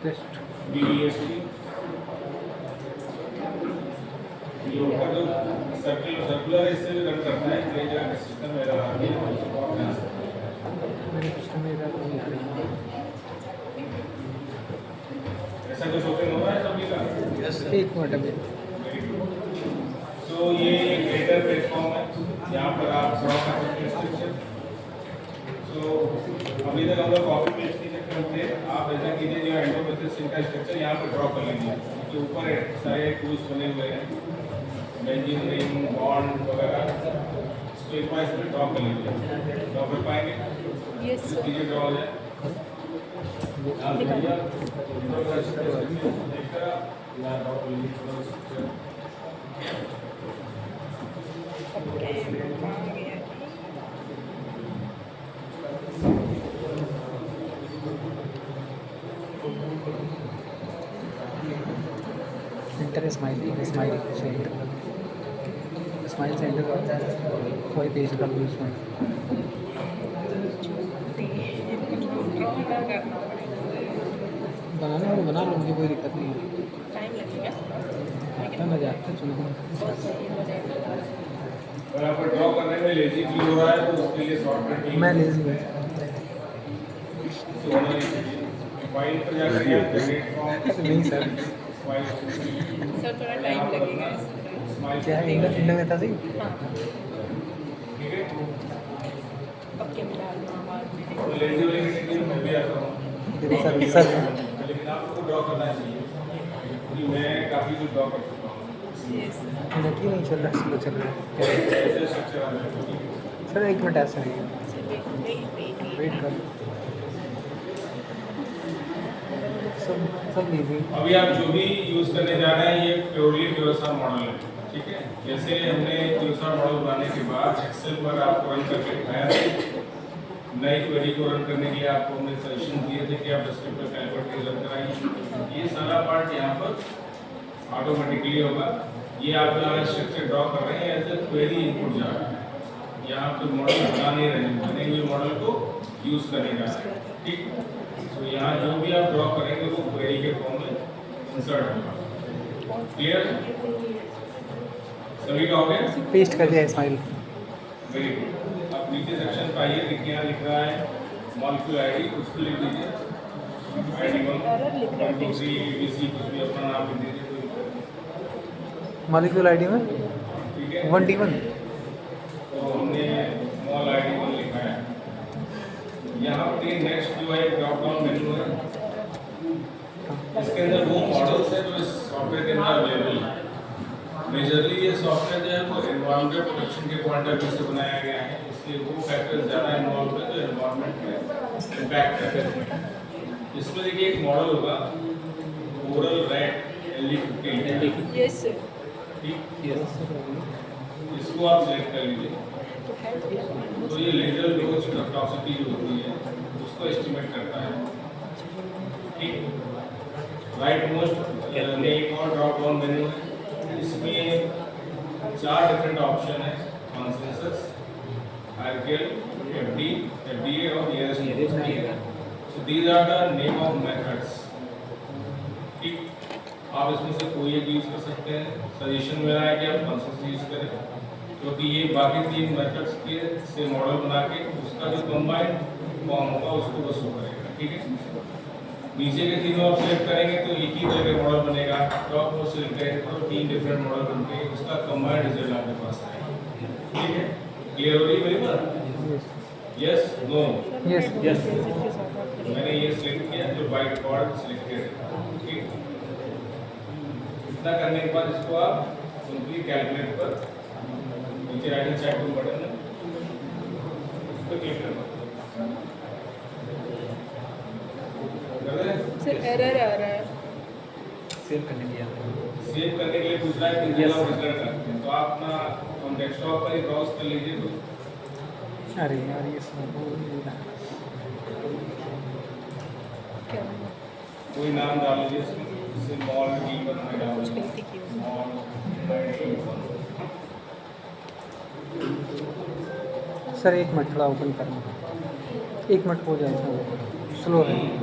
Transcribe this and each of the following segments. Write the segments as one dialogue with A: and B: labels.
A: Test
B: BEST ये ऊपर जो सर्कुलर इससे भी रन करता है कई जगह का सिस्टम एरर आती है तो उसको आप यहाँ से
A: मेरे सिस्टम में एरर नहीं आ रही
B: ऐसा कुछ ओपन हो रहा है सभी का
A: है। एक मिनट अभी
B: तो ये एक क्रिएटर प्लेटफॉर्म है यहाँ पर आप ड्रॉ कर सकते हैं स्ट्रक्चर। तो अभी तक हम लोग कॉपी पेस्ट के चक्कर में थे, आप ऐसा कीजिए जो एंडोमेट्रियस का स्ट्रक्चर यहाँ पर ड्रॉ कर लीजिए कि ऊपर सारे टूल्स बने हुए हैं बेंजीन रिंग बॉन्ड वगैरह, इसको एक बार इसमें ड्रॉ कर लीजिए। ड्रॉ कर पाएंगे?
C: Yes sir.
B: कीजिए ड्रॉ हो जाए। आप भैया देखकर यहाँ ड्रॉ कर लीजिए थोड़ा स्ट्रक्चर।
A: इंटर स्माइल स्माइल से इंटर स्माइल से इंटर करो कोई पेज कर लो स्माइल बनाना हो तो बना लो, मुझे कोई दिक्कत नहीं है।
C: टाइम लगेगा
A: आता ना जाते सुनो
C: बहुत सही हो जाएगा।
B: अगर आप ड्रॉ करने में लेजी फील हो रहा है तो उसके लिए शॉर्टकट की
A: मैं लेजी हूँ।
B: फाइल पर जाकर यहाँ जनरेट फॉर्म
A: नहीं सर,
B: फाइल
C: सर थोड़ा टाइम लगेगा इसमें।
B: स्माइल
A: क्या है इंग्लिश इंडिया में था सही।
C: हाँ
B: ठीक है।
C: पक्के में डाल दूँ बाद में।
B: तो लेजी वाली कैटेगरी में मैं भी आता हूँ
A: देखो सर
B: लेकिन आपको ड्रॉ करना चाहिए क्योंकि मैं काफ़ी कुछ ड्रॉ कर चुका हूँ।
C: यस
A: नेट ही नहीं चल रहा, स्लो चल रहा है।
B: ऐसे स्ट्रक्चर आ रहे हैं।
A: सर एक मिनट ऐसा है,
C: वेट
A: वेट कर सब लीजिए।
B: अभी आप जो भी यूज़ करने जा रहे हैं ये प्योरली क्यूएसआर मॉडल है, ठीक है। जैसे हमने क्यूएसआर मॉडल बनाने के बाद एक्सेल पर आपको रन करके दिखाया था, नई क्वेरी को रन करने के लिए आपको हमने सजेशन दिए थे कि आप डिस्क्रिप्टर कैलकुलेटर रन कराइए। ये सारा पार्ट यहाँ पर ऑटोमेटिकली होगा। ये आप जो स्ट्रक्चर ड्रॉ कर रहे हैं एज ए क्वेरी इनपुट जा रहा है, यहाँ पे मॉडल बना नहीं रहे हैं, बने हुए मॉडल को यूज़ करने जा रहे हैं, ठीक। तो यहाँ जो भी आप ड्रॉ करेंगे वो क्वेरी के फॉर्म में इंसर्ट होगा। क्लियर? सभी का हो गया?
A: पेस्ट कर दिया स्माइल।
B: Very good. अब नीचे सेक्शन पे आइए, देखिए यहाँ लिख रहा है मॉलिक्यूल आईडी, उसको लिख दीजिए आईडी 1 2 3 ABC, कुछ भी अपना नाम लिख दीजिए, कोई दिक्कत नहीं।
A: मॉलिक्यूल आईडी में
B: ठीक है।
A: 1D1
B: तो हमने मॉल आईडी 1 लिखा है। यहाँ पे नेक्स्ट जो है ड्रॉप डाउन मेन्यू है, इसके अंदर वो मॉडल्स है जो इस सॉफ्टवेयर के अंदर अवेलेबल है। मेजरली ये सॉफ्टवेयर जो है वो एनवायरमेंटल प्रोटेक्शन के पॉइंट ऑफ व्यू से बनाया गया है, इसलिए वो फैक्टर्स ज़्यादा इन्वॉल्व है जो एनवायरमेंट में इम्पैक्ट करते हैं। इसमें देखिए एक मॉडल होगा oral rat LD50,
C: yes sir.
B: ठीक। इसको आप सिलेक्ट कर लीजिए। तो ये लेजर डोज टॉक्सिसिटी जो होती है उसको एस्टिमेट करता है, ठीक। राइट मोस्ट में एक और ड्रॉप डाउन मेन्यू है, इसमें 4 डिफरेंट ऑप्शन है, कंसेंसस, हायरार्किकल, FDA और nearest. So these are the name of methods, ठीक। आप इसमें से कोई एक यूज़ कर सकते हैं। सजेशन मेरा है कि आप कंसेंसस यूज़ करें क्योंकि ये बाकी 3 मेथड्स के से मॉडल बना के उसका जो कंबाइंड फॉर्म होगा उसको बस वो करेगा, ठीक है। नीचे के तीनों आप सेलेक्ट करेंगे तो एक ही तरह का मॉडल बनेगा, टॉप को सिलेक्ट करेंगे तो 3 डिफरेंट मॉडल बनके उसका कंबाइंड रिजल्ट आपके पास आएगा, ठीक है। क्लियर हो रही है मेरी बात? Yes no?
A: Yes
B: yes. मैंने ये सिलेक्ट किया जो बाय डिफॉल्ट सिलेक्टेड है, ठीक। इतना करने के बाद इसको आप सिंपली कैलकुलेट पर नीचे राइट हैंड साइड पर बटन है उस पर क्लिक करना।
C: सर एरर आ रहा है।
A: सेव करने दिया।
B: सेव करने के लिए पूछ रहा है कि
A: Yes.
B: रिजल्ट रखते हैं तो आप अपना हम डेस्कटॉप पर ही ब्राउज कर लीजिए। तो
A: अरे यार ये सब
C: क्या
B: कोई नाम डाल लीजिए इसमें, जैसे मॉल D1 में डाल
C: कुछ
B: लीजिए
C: गलती की हो।
B: Mall D1।
A: सर एक मिनट थोड़ा ओपन करना, 1 मिनट हो जाए सर, स्लो है।
C: मेरा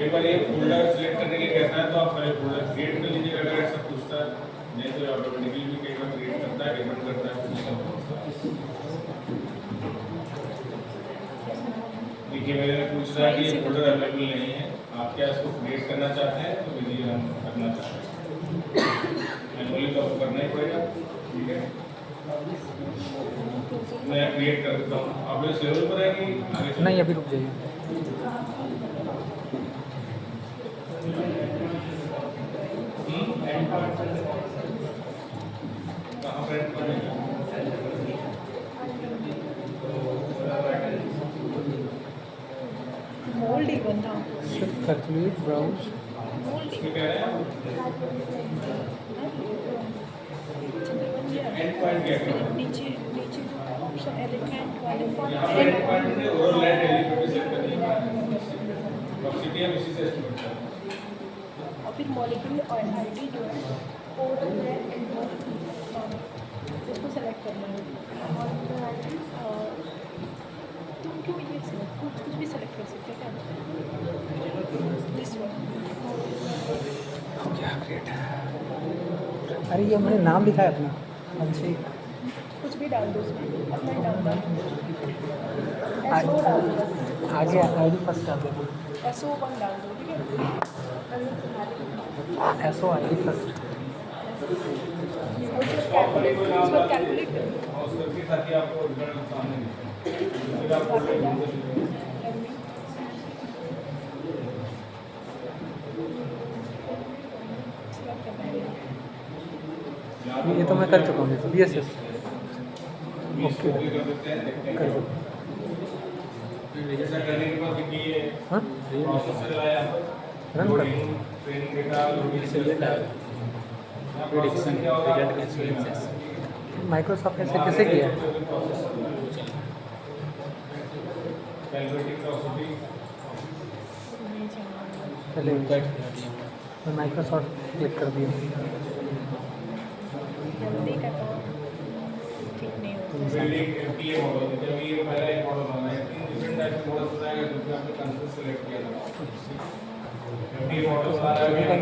B: एक बार ये फोल्डर सिलेक्ट करने के लिए कहता है तो आप पहले फोल्डर क्रिएट कर लीजिएगा अगर ऐसा पूछता है, नहीं तो ऑटोमेटिकली भी कई बार क्रिएट करता है, डिपेंड करता है कुछ का। देखिए मेरे पूछ रहा है कि ये फोल्डर अवेलेबल नहीं है, आप क्या इसको क्रिएट करना चाहते हैं, तो देखिए हम करना चाहते हैं मैनुअली तो आपको करना ही पड़ेगा। ठीक है, मैं क्रिएट कर देता हूँ। आप इस लेवल पर है कि आगे चलें?
A: नहीं, अभी रुक जाइए।
B: कहाँ पर end point है?
C: मोल्ड इवन था
A: कैलकुलेट ब्राउज
C: मोल्ड
B: इसमें कह रहे हैं एंड पॉइंट क्या है?
C: नीचे नीचे ऑप्शन एलिफेंट वाले
B: यहाँ पर एंड पॉइंट में ओवरलैंड एलिमेंट सेलेक्ट करनी है, टॉक्सिसिटी हम इसी से एस्टिमेट करते हैं।
C: और फिर मॉलिक्यूल और आईडी जो है ओवरलैंड एंड उसको सेलेक्ट करना है। और तुम क्यों ये सेलेक्ट कुछ भी सेलेक्ट कर सकते हो क्या? दिस वन
A: हो गया ग्रेट। अरे ये मैंने नाम लिखा है अपना, अभिषेक।
C: कुछ भी डाल दो उसमें, अपना ही डाल दो। SO डाल दो,
A: आगे आईडी फर्स्ट डाल दो।
C: SO1 डाल दो, ठीक है?
A: SO ID first.
C: उसको कैलकुलेट करो।
B: और उसको करके ताकि आपको रिजल्ट सामने दिखे। फिर आपको
A: ये तो मैं कर चुका हूँ। BSS
B: ओके कर देते हैं, देखते हैं
A: कर दो।
B: ऐसा करने के बाद देखिए ये
A: हाँ,
B: प्रोसेसर आया,
A: रन कर।
B: Training data prediction result experiences.
A: Microsoft ऐसे कैसे किया है?
B: कैलकुलेटिंग प्रोसेसिंग
A: चलिए मैं माइक्रोसॉफ्ट क्लिक कर दिया।
C: जल्दी का काम ठीक नहीं होता।
B: बिल्डिंग एफपीए मॉडल, जब ये पहला एक मॉडल बना है, 3 डिफरेंट टाइप के मॉडल्स बनाए गए जो कि आपने कंसेप्ट सेलेक्ट किया था। एफपीए मॉडल बनाया गया है।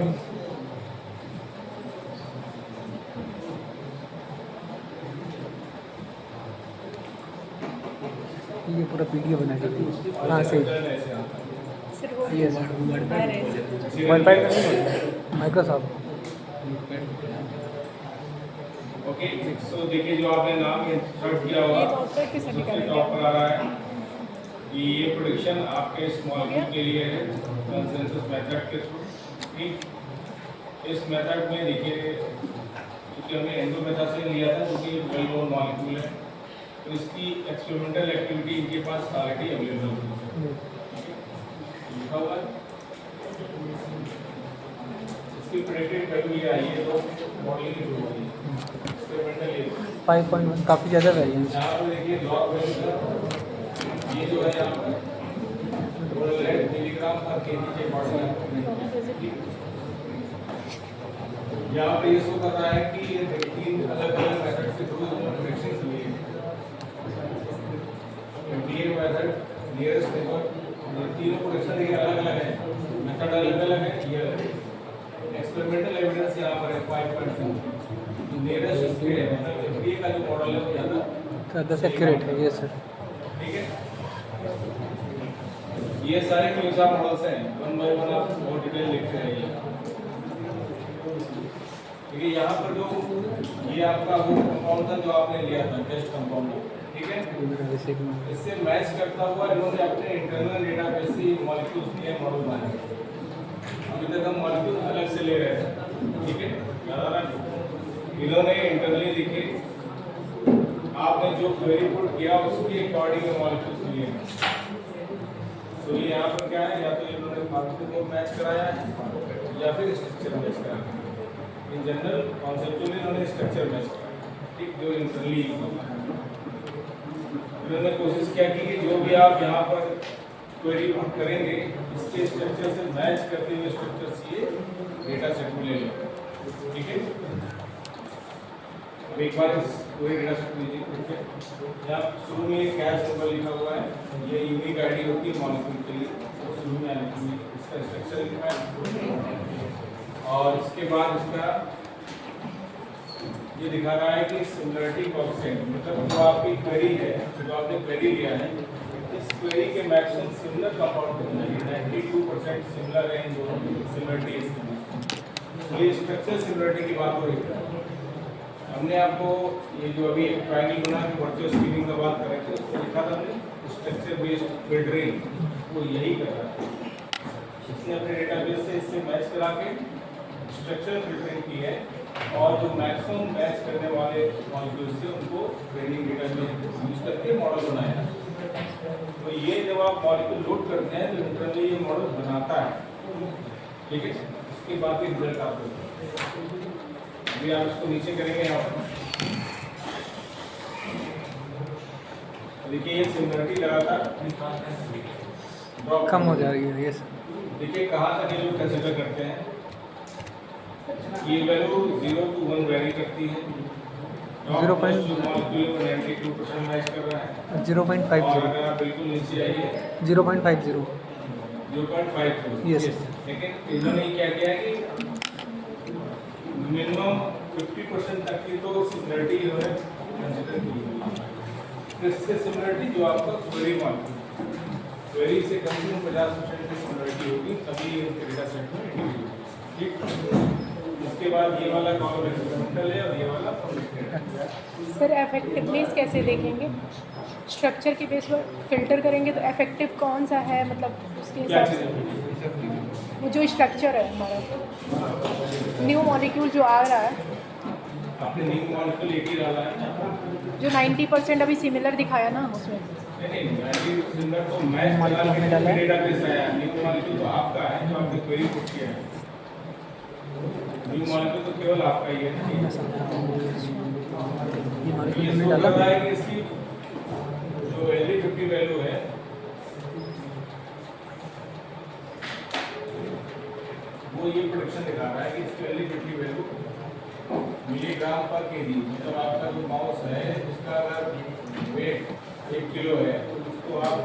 A: ये पूरा पीडीएफ बना के कहाँ से?
C: सिर्फ वो
A: ये
C: word
A: word pad Microsoft.
B: Okay, so देखिए जो आपने नाम इंसर्ट किया हुआ
C: ये डॉक्टर किसे
B: सबसे
C: निकालेंगे?
B: टॉप पर आ रहा है कि ये प्रोडक्शन आपके इस मॉलिक्यूल के लिए है कंसेंसस मेथड के थ्रू। ठीक, इस मेथड में देखिए क्योंकि हमने एंडोमेथासिन लिया था जो कि वेल नोन मॉलिक्यूल है, तो इसकी एक्सपेरिमेंटल एक्टिविटी इनके पास ऑलरेडी अवेलेबल है, लिखा हुआ है। इसकी प्रेडिक्टेड वैल्यू ये आई है, तो मॉडलिंग शुरू हो गई एक्सपेरिमेंटल ये
A: 5.1 काफ़ी ज़्यादा वेरिएंस।
B: यहाँ पर देखिए लॉग वैल्यू ये जो है यहाँ पर ओवरलैंड मिलीग्राम पर केजी के अकॉर्डिंग है। यहाँ पे ये शो कर रहा है कि ये 3 अलग-अलग मेथड से थ्रू प्रोडक्शन हुई है। एफडीए मेथड, नियरेस्ट नेबर, ये तीनों प्रोडक्शन ये अलग-अलग है, मेथड अलग-अलग है। ये एक्सपेरिमेंटल एविडेंस यहाँ पर है 5.2। नियरेस्ट इसके मतलब एफडीए का जो मॉडल है वो ज़्यादा
A: से एक्यूरेट है ये सर।
B: ठीक है। ये सारे क्यूसा मॉडल्स हैं, वन बाय वन आप और डिटेल देखते रहिए। देखिए यहाँ पर जो ये आपका वो कंपाउंड था जो आपने लिया था टेस्ट कंपाउंड, ठीक है, इससे मैच करता हुआ इन्होंने अपने इंटरनल डेटाबेस से मॉलिक्यूल्स के मॉडल बनाए। अभी तक हम मॉलिक्यूल अलग से ले रहे थे, ठीक है, याद आ रहा है? इन्होंने इंटरनली देखिए आपने जो क्वेरी पुट किया उसके अकॉर्डिंग मॉलिक्यूल्स लिए हैं। तो ये यहाँ पर क्या है, या तो इन्होंने फार्मूले को मैच कराया है या फिर स्ट्रक्चर मैच कराया है। इन जनरल कॉन्सेप्चुअली इन्होंने स्ट्रक्चर मैच कराया, ठीक, जो इंटरनली इन्होंने कोशिश किया कि जो भी आप यहाँ पर क्वेरी पुट करेंगे इसके स्ट्रक्चर से मैच करते हुए स्ट्रक्चर से ये डेटा सेट में ले लो, ठीक है। अब एक बार इस पूरे डेटा सेट लीजिए, ठीक है। यहाँ शुरू में कैश नंबर लिखा हुआ है, ये यूनिक आईडी होती है मॉलिक्यूल के लिए, तो शुरू में आने के लिए इसका स्ट्रक्चर लिखा है। और इसके बाद इसका ये दिखा रहा है कि सिमिलरिटी कोएफिशिएंट, मतलब जो आपकी क्वेरी है, जो आपने क्वेरी लिया है, इस क्वेरी के मैक्सिमम सिमिलर कंपाउंड कितना है, 92% सिमिलर है इन दोनों सिमिलरिटी। तो ये स्ट्रक्चर सिमिलरिटी की बात हो रही है। हमने आपको ये जो अभी एक ट्रायंगल बना के वर्चुअल स्क्रीनिंग का बात कर रहे थे, उसको लिखा था हमने स्ट्रक्चर बेस्ड फिल्टरिंग, वो यही कर रहा है। इसने अपने डेटाबेस से इससे मैच करा के स्ट्रक्चर फिल्टरिंग की है, और जो मैक्सिमम मैच करने वाले मॉलिक्यूल्स थे उनको ट्रेनिंग डेटाबेस यूज करके मॉडल बनाया। तो ये जब आप मॉलिक्यूल लोड करते हैं तो इंटरनली ये मॉडल बनाता है, ठीक है। उसके बाद भी रिजल्ट आपको अभी आप इसको नीचे करेंगे यहाँ पर, देखिए ये सिमिलरिटी लगातार
A: कम हो जा रही है ये सर।
B: देखिए कहाँ तक ये लोग कंसिडर करते हैं। ये वैल्यू 0 to 1 वेरी करती है। 92% मैच कर रहा है।
A: 0.50
B: और अगर आप बिल्कुल नीचे आइए
A: 0.50
B: 0.50।
A: Yes.
B: लेकिन इन्होंने क्या किया है कि मिनिमम 50% तक की तो सिमिलरिटी इन्होंने कंसिडर की है। इससे सिमिलरिटी जो आपका क्वेरी मॉलिक्यूल, क्वेरी से कम से कम 50% की सिमिलरिटी होगी, तभी ये डेटा सेट में इंक्लूड होगी, ठीक। इसके बाद ये वाला कॉलम एक्सपेरिमेंटल है और ये वाला प्रोजेक्टेड है।
C: सर इफेक्टिवनेस कैसे देखेंगे? स्ट्रक्चर के बेस पर फिल्टर करेंगे तो इफेक्टिव कौन सा है, मतलब उसके
B: क्या
C: हिसाब
B: चीज़
C: से
B: है?
C: वो जो स्ट्रक्चर है हमारा न्यू मॉलिक्यूल जो आ रहा है,
B: आपने न्यू मॉलिक्यूल एक ही डाला है ना,
C: जो 90% अभी सिमिलर दिखाया ना उसमें।
B: नहीं सिमिलर तो मैच करा के डेटाबेस आया। न्यू मॉलिक्यूल तो आपका है जो आपने क्वेरी पुट किया है। न्यू मॉलिक्यूल तो केवल आपका ही है ना।
A: ये
B: ये
A: मॉलिक्यूल
B: शो
A: में
B: कर
A: डाला
B: रहा है कि इसकी जो LD50 वैल्यू है वो ये प्रोडक्शन दिखा रहा है कि इसकी LD50 वैल्यू मिलीग्राम पर केजी, मतलब आपका जो माउस है उसका अगर वेट 1 किलो है तो उसको आप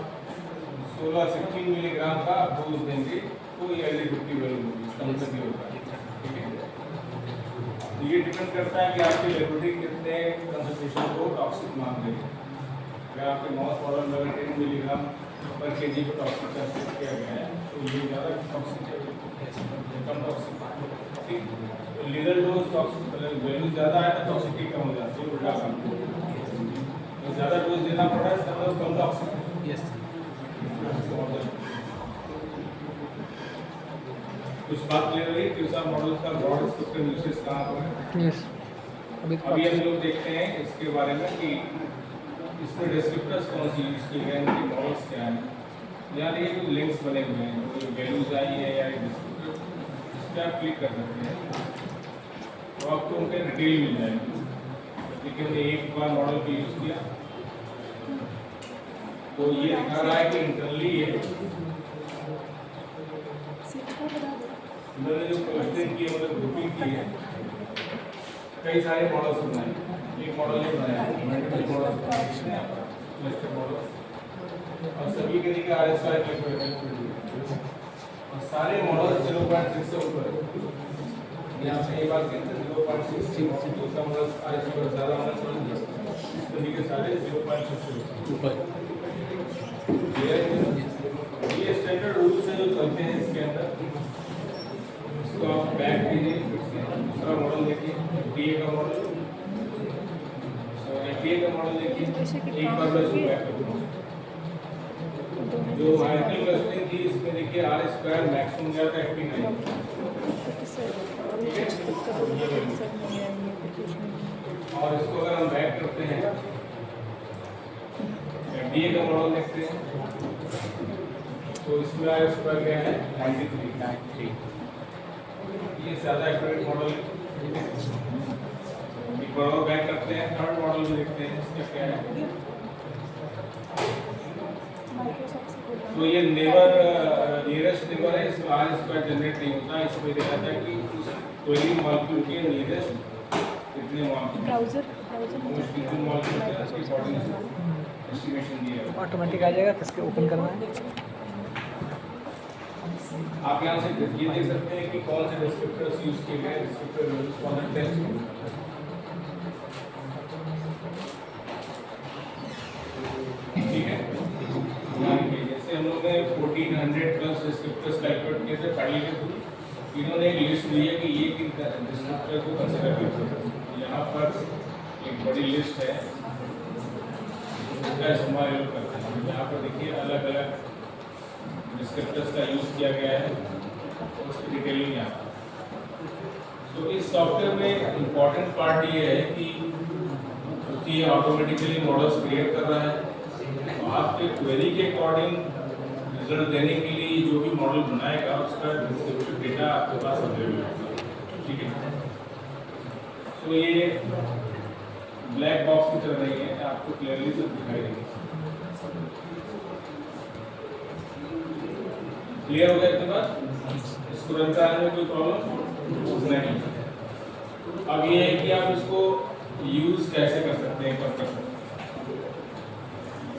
B: 16-16 मिलीग्राम का डोज देंगे तो ये LD50 वैल्यू होगी, इसका मतलब ये होगा, ठीक है। तो ये डिपेंड करता है कि आपकी लेबोरेटरी कितने कंसंट्रेशन को टॉक्सिक मान रही है। अगर आपके माउस मॉडल में अगर 10 मिलीग्राम पर केजी को टॉक्सिक कंसिडर किया गया है तो ये ज़्यादा टॉक्सिक है, कम टॉक्सिक, ठीक। तो लीगल डोज टॉक्सिक वैल्यू ज़्यादा है तो टॉक्सिसिटी कम हो जाती है, उल्टा काम। तो ज़्यादा डोज देना पड़ा है इसका मतलब कम टॉक्सिक है।
A: यस।
B: कुछ बात क्लियर हुई? क्यूसा मॉडल का ब्रॉड स्पेक्ट्रम यूसेज कहाँ पर है?
A: यस। अभी
B: अभी हम लोग देखते हैं इसके बारे में कि इसमें डिस्क्रिप्टर्स कौन सी यूज़ किए गए हैं, इनके मॉडल्स क्या हैं। यहाँ देखिए कुछ लिंक्स बने हुए हैं, जो वैल्यूज आई है या डिस्क्रिप्टर, इस पर आप क्लिक कर सकते हैं तो आपको उनके डिटेल मिल जाएगी। देखिए हमने एक बार मॉडल को यूज़ किया तो ये दिखा रहा है कि इंटरनली ये इन्होंने जो क्लस्टरिंग की है, मतलब ग्रुपिंग की है, कई सारे मॉडल्स बनाए। एक मॉडल ने बनाया मल्टीपल मॉडल्स, क्लस्टर मॉडल्स, और सभी के लिए RSI कैलकुलेटर और सारे मॉडल्स 0.6 से ऊपर है। यहाँ से एक बात कहते हैं 0.6, दूसरा मॉडल RSI पर ज़्यादा होना चाहिए, सभी के सारे 0.6 से ऊपर। ये स्टैंडर्ड रूल्स हैं जो चलते हैं इसके अंदर। इसको आप बैक कीजिए, दूसरा मॉडल देखिए, FDA का मॉडल, FDA का मॉडल देखिए, एक बार मैं इसको बैक करूँगा। जो हाइड्रोजन क्लस्टरिंग थी इसमें देखिए R² मैक्सिमम गया था 89, ठीक है। और इसको अगर हम बैक करते हैं, FDA का मॉडल देखते हैं तो इसमें R² गया है 93। ये ज़्यादा एक्यूरेट मॉडल है। एक बार और बैक करते हैं, थर्ड मॉडल में देखते हैं इसका क्या है। तो ये नेबर नियरेस्ट नेबर है, इसमें R² जनरेट नहीं होता। इसमें देखा था कि उस कोई मॉलिक्यूल के नियरेस्ट कितने मॉलिक्यूल
C: ब्राउज़र
B: मोस्ट मॉलिक्यूल है उसकी 40 एस्टिमेशन दिया है।
A: ऑटोमेटिक आ जाएगा, किसके ओपन करना है?
B: आप यहाँ से ये देख सकते हैं कि कौन से डिस्क्रिप्टर्स यूज किए गए, descriptor use for the test. ठीक है, जैसे हम लोग ने 1400 प्लस डिस्क्रिप्टर्स कैलकुलेट किए थे फाइल के थ्रू, इन्होंने एक लिस्ट दी है कि ये किन डिस्क्रिप्टर को कंसिडर करते हैं। यहाँ पर एक बड़ी लिस्ट है जिसका इस्तेमाल लोग करते हैं। यहाँ पर देखिए अलग अलग डिस्क्रिप्टर्स का यूज़ किया गया है, उसकी डिटेलिंग यहाँ पर। तो इस सॉफ्टवेयर में इम्पॉर्टेंट पार्ट ये है कि क्योंकि ये ऑटोमेटिकली मॉडल्स क्रिएट कर रहा है, तो आपके क्वेरी के अकॉर्डिंग रिजल्ट देने के लिए जो भी मॉडल बनाएगा उसका डिस्क्रिप्टिव डेटा आपके पास अवेलेबल होगा। ठीक है, तो ये ब्लैक बॉक्स की तरह नहीं है, आपको क्लियरली सब दिखाई देगा। क्लियर हो गया इतनी बात? इसको रन कराने में कोई प्रॉब्लम नहीं। अब ये है कि आप इसको यूज कैसे कर सकते हैं, कब कर सकते हैं।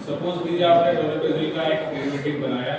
B: सपोज कीजिए आपने डेवलपर का एक डेरिवेटिव बनाया